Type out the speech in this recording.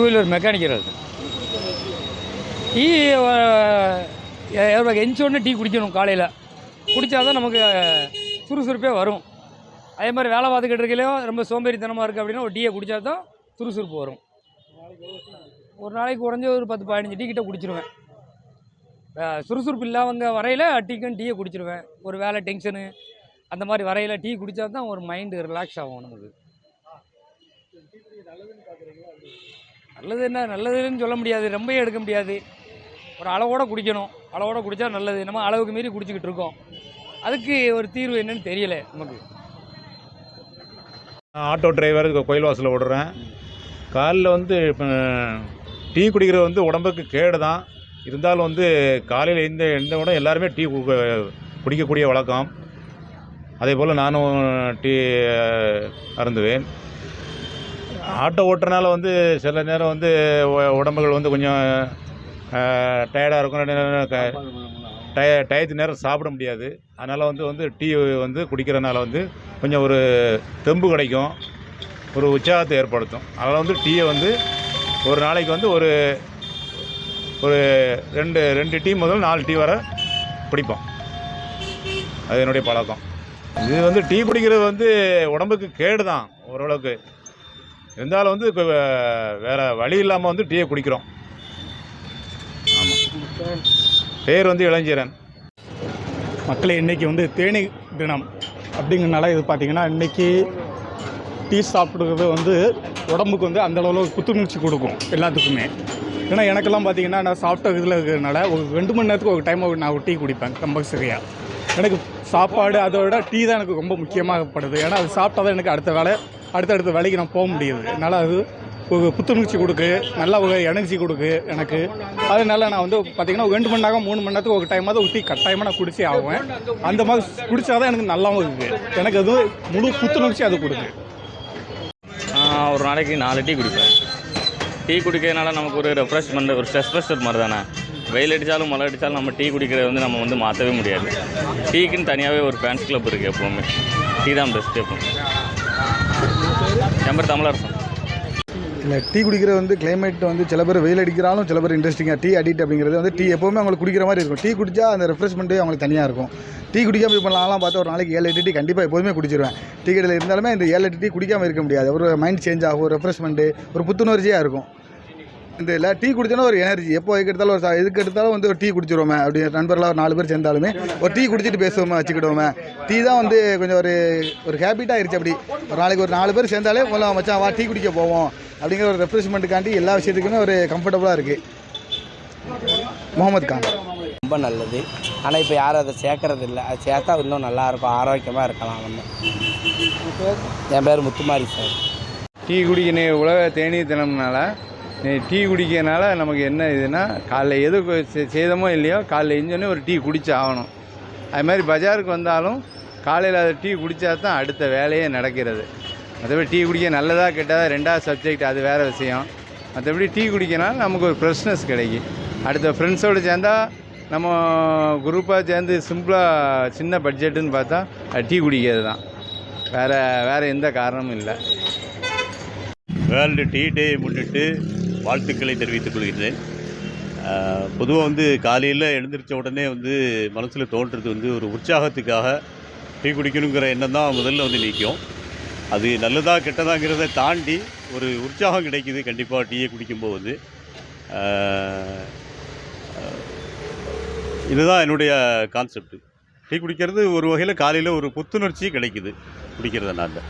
Wheeler mechanical அது. Tea எந்திரிச்சோடனே tea குடிக்கணும். காலையில் குடித்தா தான் நமக்கு சுறுசுறுப்பே வரும். அதே மாதிரி வேலை பார்த்துக்கிட்டு இருக்கையிலையும் ரொம்ப சோம்பேறித்தனமாக இருக்குது அப்படின்னா ஒரு டீயை குடித்தா தான் சுறுசுறுப்பு வரும். ஒரு நாளைக்கு குறைஞ்ச ஒரு 10-15 டீ கிட்ட குடிச்சிருவேன். சுறுசுறுப்பு இல்லாதவங்க வரையில் டீயை குடிச்சிருவேன். ஒரு வேலை டென்ஷனு அந்த மாதிரி வரையில் டீ குடித்தா தான் ஒரு மைண்டு ரிலாக்ஸ் ஆகும் நமக்கு. நல்லது என்ன நல்லதுன்னு சொல்ல முடியாது, ரொம்ப எடுக்க முடியாது. ஒரு அளவோடு குடிக்கணும். அளவோடு குடித்தா நல்லது. நம்ம அளவுக்கு மீறி குடிச்சிக்கிட்டு இருக்கோம். அதுக்கு ஒரு தீர்வு என்னன்னு தெரியல நமக்கு. ஆட்டோ டிரைவர் கோயில் வாசலில் விடுறேன். காலையில் வந்து டீ குடிக்கிறது வந்து உடம்புக்கு கேடு தான். இருந்தாலும் வந்து காலையில் எந்த உடனே எல்லாருமே டீ குடிக்கக்கூடிய வழக்கம். அதே போல் நானும் டீ அருந்துவேன். ஆட்டோ ஓட்டுறனால வந்து சில நேரம் வந்து உடம்புகள் வந்து கொஞ்சம் டயர்டாக இருக்கும். டயத்து நேரம் சாப்பிட முடியாது. அதனால் வந்து டீ வந்து குடிக்கிறதுனால வந்து கொஞ்சம் ஒரு தெம்பு கிடைக்கும், ஒரு உற்சாகத்தை ஏற்படுத்தும். அதனால் வந்து டீயை வந்து ஒரு நாளைக்கு வந்து ஒரு ஒரு 2 டீ முதல் 4 டீ வரை குடிப்போம். அது என்னுடைய பழக்கம். இது வந்து டீ குடிக்கிறது வந்து உடம்புக்கு கேடு தான் ஓரளவுக்கு. இருந்தாலும் வந்து இப்போ வேறு வழி இல்லாமல் வந்து டீயை குடிக்கிறோம். ஆமாம். பேர் வந்து இளஞ்சீரன். மக்களே, இன்றைக்கி வந்து தேநீர் தினம் அப்படிங்கிறனால இது பார்த்திங்கன்னா இன்றைக்கி டீ சாப்பிடுறது வந்து உடம்புக்கு வந்து அந்தளவில் புத்துணர்ச்சி கொடுக்கும் எல்லாத்துக்குமே. ஏன்னா எனக்கெல்லாம் பார்த்திங்கன்னா நான் சாப்பிட்ட இதில் இருக்கிறதுனால ஒரு 2 மணி நேரத்துக்கு ஒரு டைம் நான் ஒரு டீ குடிப்பேன் கம்பல்சரியாக. எனக்கு சாப்பாடு அதோட டீ தான் எனக்கு ரொம்ப முக்கியமாகப்படுது. ஏன்னா அது சாப்பிட்டா தான் எனக்கு அடுத்தடுத்த வேலைக்கு நான் போக முடியுது. அதனால் அது ஒரு புத்துணர்ச்சி கொடுக்கு, நல்ல ஒரு எனர்ஜி கொடுக்கு எனக்கு. அதனால நான் வந்து பார்த்திங்கன்னா 2 மணி நேரம் 3 மணி நேரத்துக்கு ஒரு டைமாவது ஒரு டீ கட்டாயமாக நான் குடிச்சே ஆகுவேன். அந்த மாதிரி குடித்தா தான் எனக்கு நல்லாவும் இருக்குது. எனக்கு அது முழு புத்துணர்ச்சி அது கொடுக்கு. ஒரு நாளைக்கு 4 டீ குடிப்பேன். டீ குடிக்கிறதுனால நமக்கு ஒரு ரெஃப்ரெஷ்மெண்ட், ஒரு ஸ்ட்ரெஸ் பஸ்டர் மாதிரி தானே. வெயில் அடித்தாலும் மழை அடித்தாலும் நம்ம டீ குடிக்கிறது வந்து நம்ம வந்து மாற்றவே முடியாது. டீக்குன்னு தனியாகவே ஒரு ஃபேன்ஸ் கிளப் இருக்குது. எப்போவுமே டீ தான் பெஸ்ட்டு. எப்போவுமே என் பேர் தமிழரசன். இல்லை, டீ குடிக்கிறது வந்து கிளைமேட் வந்து சில பேர் வெயில் அடிக்கிறாலும் சில பேர் இன்ட்ரெஸ்டிங்காக டீ அடிக்ட் அப்படிங்கிறது வந்து டீ எப்போவுமே அவங்களுக்கு குடிக்கிற மாதிரி இருக்கும். டீ குடித்தா அந்த ரெஃப்ரெஷ்மெண்ட்டே அவங்களுக்கு தனியாக இருக்கும். டீ குடிக்காமல் இப்போ நான்லாம் பார்த்தா ஒரு நாளைக்கு 7-8 டீ கண்டிப்பாக எப்போதுமே குடிச்சிருவேன். டீ கடையில் இருந்தாலுமே இந்த 7-8 டீ குடிக்காமல் இருக்க முடியாது. ஒரு மைண்ட் சேஞ்ச் ஆகும், ஒரு ரெஃப்ரெஷ்மெண்ட்டு, ஒரு புத்துணர்ச்சியாக இருக்கும். இந்த இல்லை டீ குடிச்சோன்னா ஒரு எனர்ஜி. எப்போ எதுக்கு எடுத்தாலும் வந்து ஒரு டீ குடிச்சிடுவோமே அப்படி நண்பர்களாக ஒரு 4 பேர் சேர்ந்தாலுமே ஒரு டீ குடிச்சிட்டு பேசுவோமே, வச்சுக்கிடுவோமே. டீ தான் வந்து கொஞ்சம் ஒரு ஹேபிட்டாக ஆயிடுச்சு. அப்படி ஒரு நாளைக்கு ஒரு 4 பேர் சேர்ந்தாலே முதல்ல மச்சான் வா டீ குடிக்க போவோம் அப்படிங்கிற ஒரு ரெஃப்ரெஷ்மெண்ட்டுக்காண்டி எல்லா விஷயத்துக்குமே ஒரு கம்ஃபர்டபுளாக இருக்குது. முகமது கான். ரொம்ப நல்லது. ஆனால் இப்போ யாரும் அதை சேர்க்கறது இல்லை. அது சேர்த்தா இன்னும் நல்லாயிருக்கும், ஆரோக்கியமாக இருக்கலாம். நம்ம என் பேர் முத்துமாரி சார். டீ குடிக்கணும் உலக தேநீர் தினம்னால டீ குடிக்கிறதுனால நமக்கு என்ன இதுன்னா, காலைல எது செய்தமோ இல்லையோ காலைல எஞ்சோடனே ஒரு டீ குடிச்சு ஆகணும். அது மாதிரி பஜாருக்கு வந்தாலும் காலையில் அதை டீ குடித்தா தான் அடுத்த வேலையே நடக்கிறது. மற்றபடி டீ குடிக்க நல்லதா கெட்டதா 2வது சப்ஜெக்ட், அது வேறு விஷயம். மற்றபடி டீ குடிக்கனால நமக்கு ஒரு ஃப்ரெஷ்னஸ் கிடைக்கும். அடுத்த ஃப்ரெண்ட்ஸோடு சேர்ந்தால் நம்ம குரூப்பாக சேர்ந்து சிம்பிளாக சின்ன பட்ஜெட்டுன்னு பார்த்தா அது டீ குடிக்கிறது தான். வேறு எந்த காரணமும் இல்லை. வேர்ல்டு டீ டே முன்னிட்டு வாழ்த்துக்களை தெரிவித்துக் கொள்கிறேன். பொதுவாக வந்து காலையில் எழுந்திரிச்ச உடனே வந்து மனசில் தோன்றுறது வந்து ஒரு உற்சாகத்துக்காக டீ குடிக்கணுங்கிற எண்ணம் தான் முதல்ல வந்து நிற்கும். அது நல்லதா கெட்டதாங்கிறத தாண்டி ஒரு உற்சாகம் கிடைக்குது கண்டிப்பாக டீயை குடிக்கும்போது. இதுதான் என்னுடைய கான்செப்ட். டீ குடிக்கிறது ஒரு வகையில் காலையில் ஒரு புத்துணர்ச்சி கிடைக்குது குடிக்கிறதுனால.